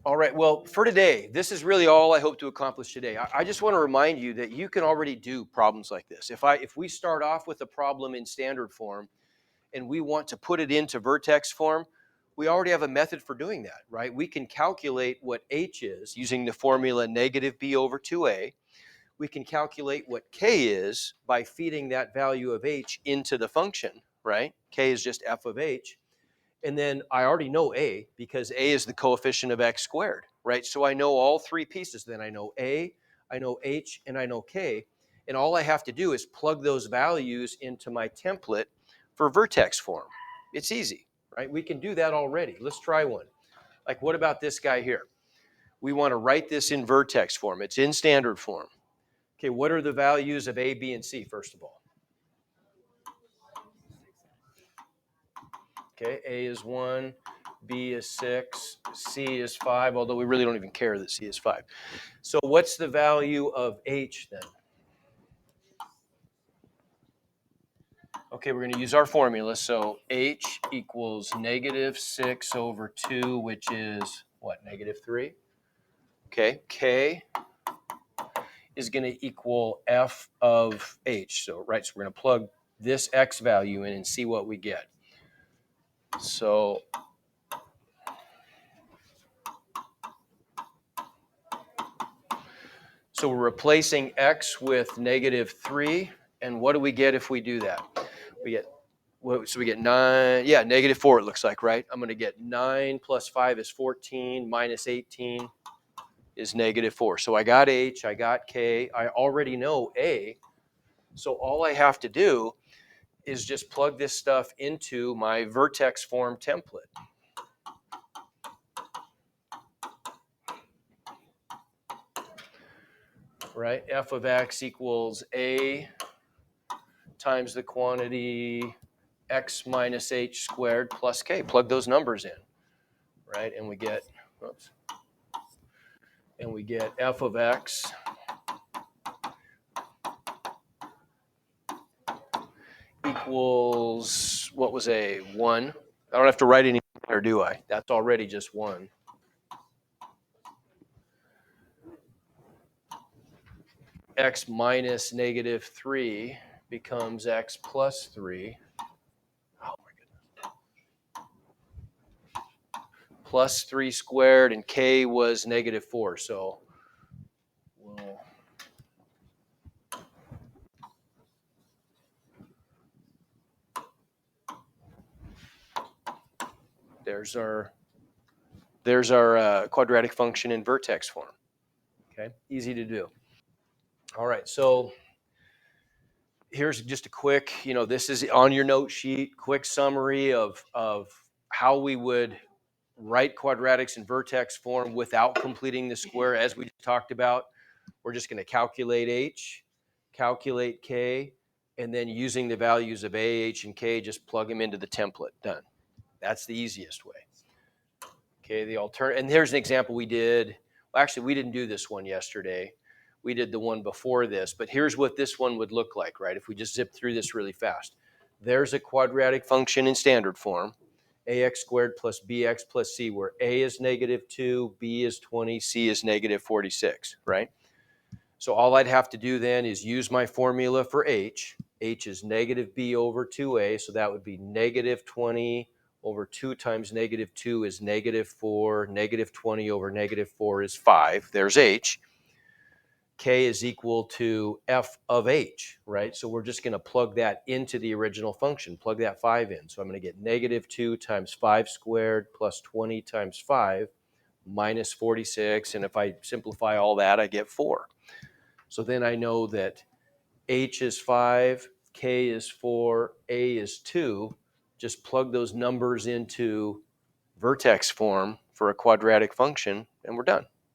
All right, well, for today, this is really all I hope to accomplish today. I just want to remind you that you can already do problems like this. If we start off with a problem in standard form and we want to put it into vertex form, we already have a method for doing that, right? We can calculate what h is using the formula negative b over 2a. We can calculate what k is by feeding that value of h into the function, right? K is just f of h. And then I already know a because a is the coefficient of x squared, right? So I know all three pieces. Then I know a, I know h, and I know k. And all I have to do is plug those values into my template for vertex form. It's easy, right? We can do that already. Let's try one. Like, what about this guy here? We want to write this in vertex form. It's in standard form. Okay, what are the values of a, b, and c, first of all? Okay, a is 1, b is 6, c is 5, although we really don't even care that c is 5. So what's the value of h then? Okay, we're going to use our formula. So h equals negative 6 over 2, which is what, negative 3? Okay, k is going to equal f of h. So, right, so we're going to plug this x value in and see what we get. So we're replacing x with negative 3. And what do we get if we do that? We get, so we get 9, yeah, negative 4 it looks like, right? I'm going to get 9 plus 5 is 14, minus 18 is negative 4. So I got h, I got k, I already know a. So all I have to do is just plug this stuff into my vertex form template. Right, f of x equals a times the quantity x minus h squared plus k. Plug those numbers in, right? And we get, oops, and we get f of x equals, what was a 1? I don't have to write any there, do I? That's already just 1. X minus negative 3 becomes x plus 3. Oh my goodness. Plus 3 squared, and k was negative 4. So we'll there's our quadratic function in vertex form. Okay, easy to do. All right, so here's just a quick, this is on your note sheet, quick summary of how we would write quadratics in vertex form without completing the square as we talked about. We're just going to calculate h, calculate k, and then using the values of a, h, and k, just plug them into the template. Done. That's the easiest way. Okay, and here's an example we did. Well, actually, we didn't do this one yesterday. We did the one before this, but here's what this one would look like, right? If we just zip through this really fast. There's a quadratic function in standard form, ax squared plus bx plus c, where a is negative 2, b is 20, c is negative 46, right? So all I'd have to do then is use my formula for h. H is negative b over 2a, so that would be negative 20 over 2 times negative 2 is negative 4. Negative 20 over negative 4 is 5. There's h. K is equal to f of h, right? So we're just going to plug that into the original function. Plug that 5 in. So I'm going to get negative 2 times 5 squared plus 20 times 5 minus 46. And if I simplify all that, I get 4. So then I know that h is 5, k is 4, a is 2. Just plug those numbers into vertex form for a quadratic function, and we're done.